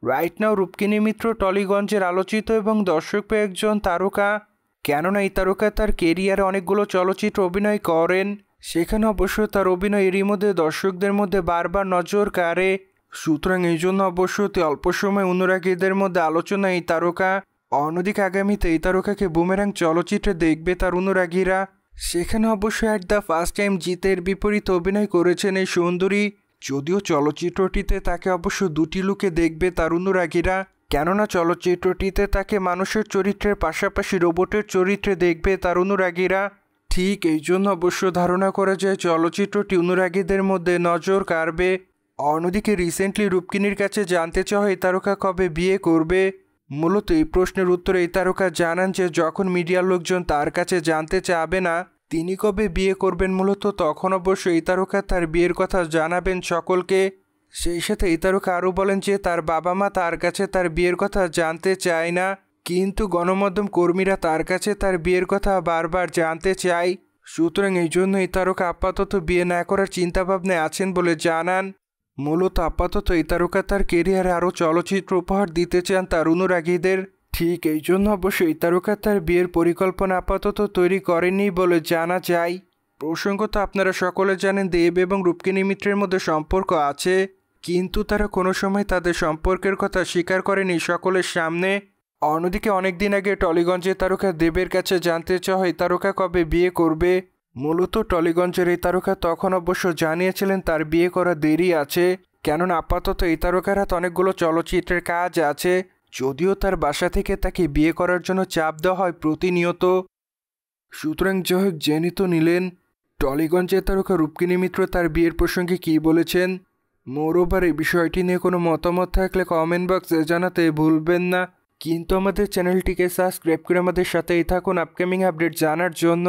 Right now রূপকিনী মিত্র টলিগঞ্জের আলোচিত এবং দর্শকপ্রিয় একজন তারকা। কেননা এই তারকা তার কেরিয়ারে অনেকগুলো চলচ্চিত্র অভিনয় করেন, সেখানে অবশ্য তার অভিনয় এরই মধ্যে দর্শকদের মধ্যে বারবার নজর কাড়ে। সুতরাং এই জন্য অবশ্য অতি অল্প সময় অনুরাগীদের মধ্যে আলোচনা এই তারকা। অন্যদিকে আগামীতে এই তারকাকে বুমেরাং চলচ্চিত্রে দেখবে তার অনুরাগীরা। সেখানে অবশ্য অ্যাট দ্য ফার্স্ট টাইম জিতের বিপরীতে অভিনয় করেছেন এই সুন্দরী। যদিও চলচ্চিত্রটিতে তাকে অবশ্য দুটি লুকে দেখবে তার অনুরাগীরা, কেননা চলচ্চিত্রটিতে তাকে মানুষের চরিত্রের পাশাপাশি রোবটের চরিত্রে দেখবে তার অনুরাগীরা। ঠিক এই জন্য অবশ্য ধারণা করা যায় চলচ্চিত্রটি অনুরাগীদের মধ্যে নজর কাড়বে। অন্যদিকে রিসেন্টলি রূপকিনীর কাছে জানতে চাওয়া এই তারকা কবে বিয়ে করবে। মূলত এই প্রশ্নের উত্তরে এই তারকা জানান যে যখন মিডিয়ার লোকজন তার কাছে জানতে চাবে না তিনি কবে বিয়ে করবেন, মূলত তখন অবশ্য এই তারকা তার বিয়ের কথা জানাবেন সকলকে। সেই সাথে এই তারকা আরও বলেন যে তার বাবা মা তার কাছে তার বিয়ের কথা জানতে চায় না, কিন্তু গণমাধ্যম কর্মীরা তার কাছে তার বিয়ের কথা বারবার জানতে চায়। সুতরাং এই জন্য এই তারকা আপাতত বিয়ে না করার চিন্তাভাবনায় আছেন বলে জানান। মূলত আপাতত এই তারকা তার কেরিয়ারে আরও চলচ্চিত্র উপহার দিতে চান তার অনুরাগীদের। ঠিক এই জন্য অবশ্য এই তারকা তার বিয়ের পরিকল্পনা আপাতত তৈরি করেনি বলে জানা যায়। প্রসঙ্গত আপনারা সকলে জানেন দেব এবং রূপকিনী মিত্রের মধ্যে সম্পর্ক আছে, কিন্তু তারা কোনো সময় তাদের সম্পর্কের কথা স্বীকার করেনি সকলের সামনে। অন্যদিকে অনেকদিন আগে টলিগঞ্জের তারকা দেবের কাছে জানতে চাওয়া এই তারকা কবে বিয়ে করবে। মূলত টলিগঞ্জের এই তারকা তখন অবশ্য জানিয়েছিলেন তার বিয়ে করা দেরি আছে, কেননা আপাতত এই তারকার হাতে অনেকগুলো চলচ্চিত্রের কাজ আছে, যদিও তার বাসা থেকে তাকে বিয়ে করার জন্য চাপ দেওয়া হয় প্রতিনিয়ত। সুতরাং যাই হোক, জেনে তো নিলেন টলিগঞ্জের তারকা রূপকিনী মিত্র তার বিয়ের প্রসঙ্গে কী বলেছেন। মোরওভার এই বিষয়টি নিয়ে কোনো মতামত থাকলে কমেন্ট বক্সে জানাতে ভুলবেন না, কিন্তু আমাদের চ্যানেলটিকে সাবস্ক্রাইব করে আমাদের সাথেই থাকুন আপকামিং আপডেট জানার জন্য।